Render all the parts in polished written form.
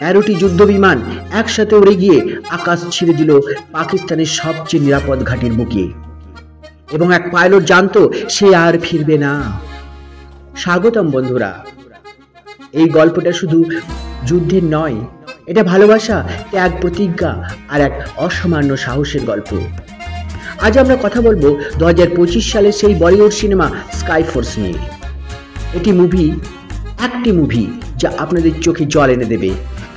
13টি যুদ্ধ বিমান একসাথে উড়ে গিয়ে আকাশ ছেড়ে দিল পাকিস্তানের সবচেয়ে নিরাপদ ঘাঁটির বুকে, এবং এক পাইলট জানতো সে আর ফিরবে না। স্বাগতম বন্ধুরা, এই গল্পটা শুধু যুদ্ধের নয়, এটা ভালোবাসা, ত্যাগ, প্রতিজ্ঞা আর এক অসামান্য সাহসের গল্প। আজ আমরা কথা বলবো 2025 সালের সেই বলিউড সিনেমা স্কাই ফোর্স নিয়ে। একটি মুভি যা আপনাদের চোখে জল এনে দেবে,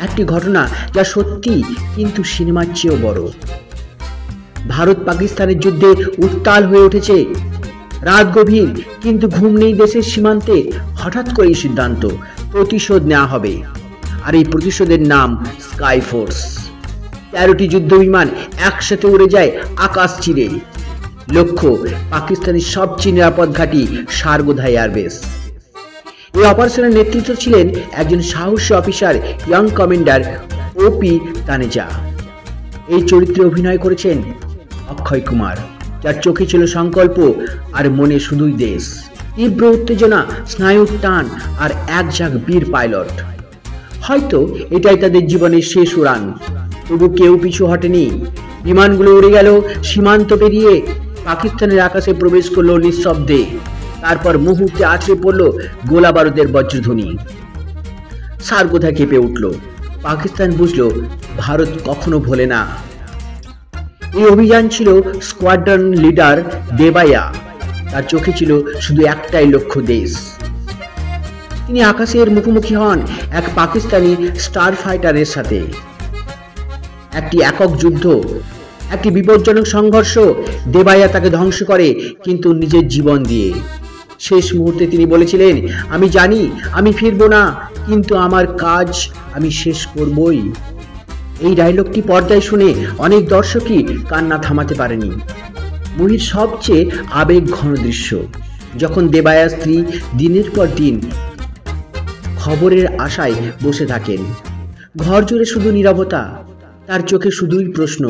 একটি ঘটনা যা সত্যি কিন্তু সিনেমার চেয়েও বড়। ভারত পাকিস্তানের যুদ্ধে উত্তাল হয়ে উঠেছে, রাত গভীর কিন্তু ঘুম নেই দেশের সীমান্তে। হঠাৎ করে এই সিদ্ধান্ত, প্রতিশোধ নেওয়া হবে, আর এই প্রতিশোধের নাম স্কাই ফোর্স। 13টি যুদ্ধ বিমান একসাথে উড়ে যায় আকাশ চিরে। লক্ষ্য পাকিস্তানের সবচেয়ে নিরাপদ ঘাঁটি সারগোধা এয়ারবেস। এই অপারেশনের নেতৃত্ব ছিলেন একজন সাহসী অফিসার, ইয়ং কমান্ডার ওপি তানেজা। এই চরিত্রে অভিনয় করেছেন অক্ষয় কুমার, যার চোখে ছিল সংকল্প আর মনে শুধুই দেশ। তীব্র উত্তেজনা, স্নায়ুর টান আর এক ঝাঁক বীর পাইলট। হয়তো এটাই তাদের জীবনের শেষ উড়ান, তবু কেউ পিছু হটেনি। বিমানগুলো উড়ে গেল সীমান্ত পেরিয়ে, পাকিস্তানের আকাশে প্রবেশ করলো নিঃশব্দে। তারপর মুহূর্তে আছড়ে পড়ল গোলা বারুদের বজ্রধ্বনি। সারগোধা কেঁপে উঠল। পাকিস্তান বুঝলো ভারত কখনো ভোলে না। এই অভিযান ছিল স্কোয়াড্রন লিডার দেবাইয়া। তার চোখে ছিল শুধু একটাই লক্ষ্য, দেশ। তিনি আকাশের মুখোমুখি হন এক পাকিস্তানি স্টার ফাইটারের সাথে। একটি একক যুদ্ধ, একটি বিপজ্জনক সংঘর্ষ। দেবাইয়া তাকে ধ্বংস করে, কিন্তু নিজের জীবন দিয়ে। শেষ মুহূর্তে তিনি বলেছিলেন, আমি জানি আমি ফিরবো না, কিন্তু আমার কাজ আমি শেষ করবই। এই ডায়লগটি পর্দায় শুনে অনেক দর্শকই কান্না থামাতে পারেনি। মুভির সবচেয়ে আবেগ ঘন দৃশ্য, যখন দেবায়া স্ত্রী দিনের পর দিন খবরের আশায় বসে থাকেন। ঘর জুড়ে শুধু নীরবতা, তার চোখে শুধুই প্রশ্ন।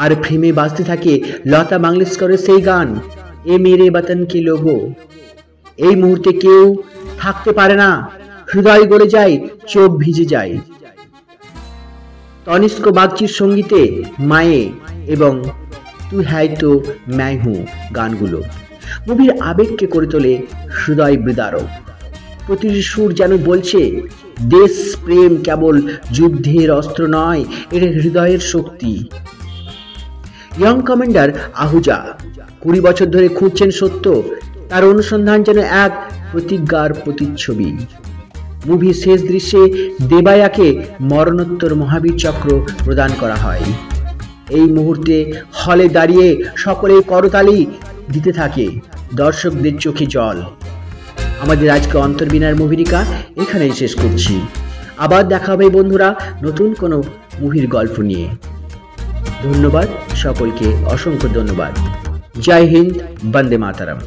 আর ফ্রেমে বাজতে থাকে লতা মঙ্গেশকরের সেই গান, এ মেরে বতন কি লোগো। এই মুহূর্তে কেউ থাকতে পারে না, হৃদয় গলে যায়, চোখ ভিজে যায়। তনিষ্ক বাগচির সঙ্গীতে মায়ে এবং তু হ্যায় তো मैं हूं গানগুলো মুভির আবেগকে করে তোলে হৃদয় বিদারক। প্রতিটি সুর যেন বলছে, দেশ প্রেম কেবল যুদ্ধের অস্ত্র নয়, এটা হৃদয়ের শক্তি। ইয়ং কমান্ডার আহুজা 20 বছর ধরে খুঁজছেন সত্য। তার অনুসন্ধান যেন এক প্রতিজ্ঞার প্রতিচ্ছবি। মুভির শেষ দৃশ্যে দেবায়াকে মরণোত্তর মহাবীর চক্র প্রদান করা হয়। এই মুহূর্তে হলে দাঁড়িয়ে সকলে করতালি দিতে থাকে, দর্শকদের চোখে জল। আমাদের আজকে অন্তর্বিনার মুভিরিকা এখানেই শেষ করছি। আবার দেখা হবে বন্ধুরা নতুন কোনো মুভির গল্প নিয়ে। ধন্যবাদ সকলকে, অসংখ্য ধন্যবাদ। জয় হিন্দ, বন্দে মাতরম।